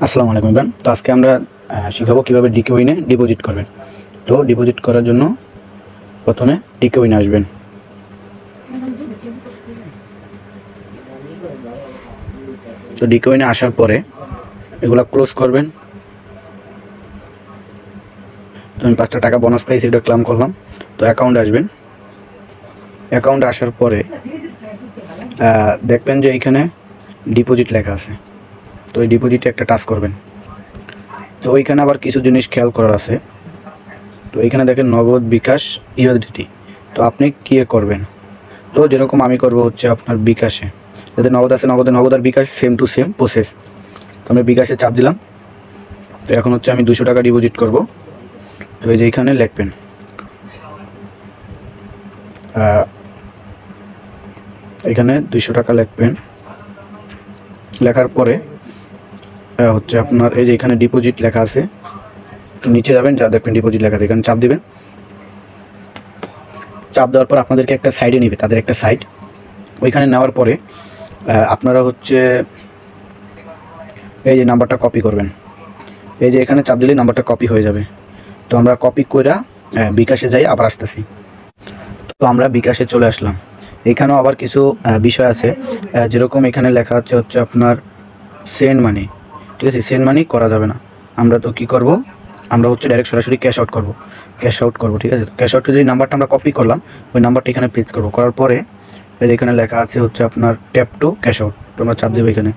আসসালামু আলাইকুম ইমরান। তো আজকে আমরা শিখাবো কীভাবে ডিকে উইনে ডিপোজিট করবেন। তো ডিপোজিট করার জন্য প্রথমে ডিকে উইনে আসবেন। তো ডিকে উইনে আসার পরে এগুলা ক্লোজ করবেন। তো আমি 5টা টাকা বোনাস পাইছি, এটা ক্লেম করলাম। তো অ্যাকাউন্টে আসবেন। অ্যাকাউন্টে আসার পরে দেখবেন যে এইখানে ডিপোজিট লেখা আছে। তো এই ডিপোজিটে একটা টাচ করবেন। তো ওইখানে আবার কিছু জিনিস খেয়াল করার আছে। তো এইখানে দেখেন নগদ, বিকাশ, ইউএসডিটি। তো আপনি কী করবেন? তো যেরকম আমি করব হচ্ছে আপনার বিকাশে, যাতে নগদ আছে নগদ আর বিকাশ সেম টু সেম প্রসেস। তো আমি বিকাশে চাপ দিলাম। তো এখন হচ্ছে আমি 200 টাকা ডিপোজিট করব। তো এই যে এইখানে লিখবেন এখানে 200 টাকা লিখবেন। লেখার পরে হচ্ছে আপনার এই যে এখানে ডিপোজিট লেখা আছে, একটু নিচে যাবেন, যা দেখবেন ডিপোজিট লেখা আছে, এখানে চাপ দিবেন। চাপ দেওয়ার পর আপনাদেরকে একটা সাইডে নেবে, তাদের একটা সাইড। ওইখানে নেওয়ার পরে আপনারা হচ্ছে এই যে নাম্বারটা কপি করবেন। এই যে এখানে চাপ দিলে নাম্বারটা কপি হয়ে যাবে। তো আমরা কপি করে বিকাশে যাই, আবার আসতেছি। তো আমরা বিকাশে চলে আসলাম। এখানেও আবার কিছু বিষয় আছে, যেরকম এখানে লেখা হচ্ছে আপনার সেন্ড মানি। ঠিক আছে, সেন্ড মানি করা যাবে না। আমরা তো কি করব, আমরা হচ্ছে ডাইরেক্ট সরাসরি ক্যাশ আউট করব। ঠিক আছে, ক্যাশ আউটের যে নাম্বারটা আমরা কপি করলাম, ওই নাম্বারটা এখানে পেস্ট করব। করার পরে এখানে লেখা আছে হচ্ছে আপনার ট্যাপ টু ক্যাশ আউট। তো আমরা চাপ দেবো। এখানে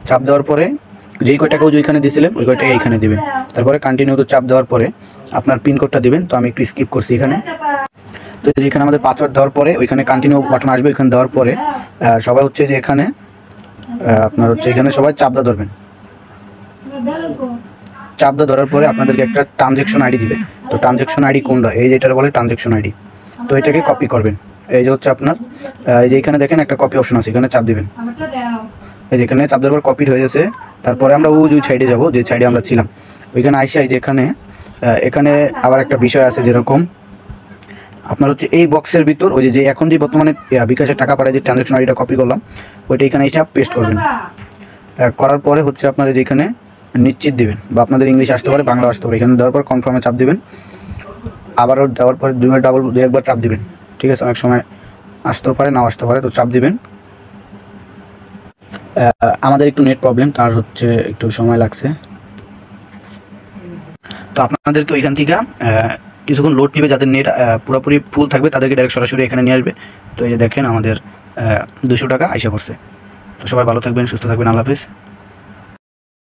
চাপ দেওয়ার পরে যেই কয়টাকেও যেখানে দিয়েছিলেন ওই কয়টাকে এইখানে দিবেন। তারপরে কন্টিনিউ তো চাপ দেওয়ার পরে আপনার পিন কোডটা দিবেন। তো আমি একটু স্কিপ করছি এখানে। তো এখানে আমাদের পাসওয়ার্ড দেওয়ার পরে ওইখানে কন্টিনিউ বাটন আসবে। ওইখানে দেওয়ার পরে সবাই হচ্ছে যে এখানে আপনার হচ্ছে এখানে সবাই চাপদা ধরবেন। চাপদা ধরার পরে আপনাদেরকে একটা ট্রানজ্যাকশন আইডি দিবে। তো ট্রানজ্যাকশন আইডি কোনটা, এই যেটা বলে ট্রানজ্যাকশন আইডি। তো এটাকে কপি করবেন। এই যে হচ্ছে আপনার এই যে এখানে দেখেন একটা কপি অপশন আছে, এখানে চাপ দিবেন। এই যে এখানে চাপ দেওয়ার পর কপি হয়ে গেছে। তারপরে আমরা ওই সাইডে যাব, যে সাইডে আমরা ছিলাম। ওইখানে আইসা যে এখানে আবার একটা বিষয় আছে, যেরকম আপনার হচ্ছে এই বক্সের ভিতর ওই যে এখন যে বর্তমানে বিকাশের টাকা পাঠায় যে ট্রানজ্যাকশন আইডিটা কপি করলাম, ওইটা এখানে এসে পেস্ট করবেন। করার পরে হচ্ছে আপনার যেখানে নিশ্চিত দিবেন, বা আপনাদের ইংলিশ আসতে পারে, বাংলা আসতে পারে। এখানে দেওয়ার পর কনফার্মে চাপ দিবেন। আবারও দেওয়ার পরে দু একবার চাপ দিবেন। ঠিক আছে, অনেক সময় আসতেও পারে, নাও আসতে পারে। তো চাপ দিবেন। আমাদের একটু নেট প্রবলেম, তার হচ্ছে একটু সময় লাগছে। তো আপনাদেরকে ওইখান থেকে কিছুক্ষণ লোড নেবে। যাদের নেট পুরোপুরি ফুল থাকবে তাদেরকে ডাইরেক্ট সরাসরি এখানে নিয়ে আসবে। তো এই যে দেখেন আমাদের 200 টাকা আইসা পড়ছে। তো সবাই ভালো থাকবেন, সুস্থ থাকবেন। আল্লাহ হাফেজ।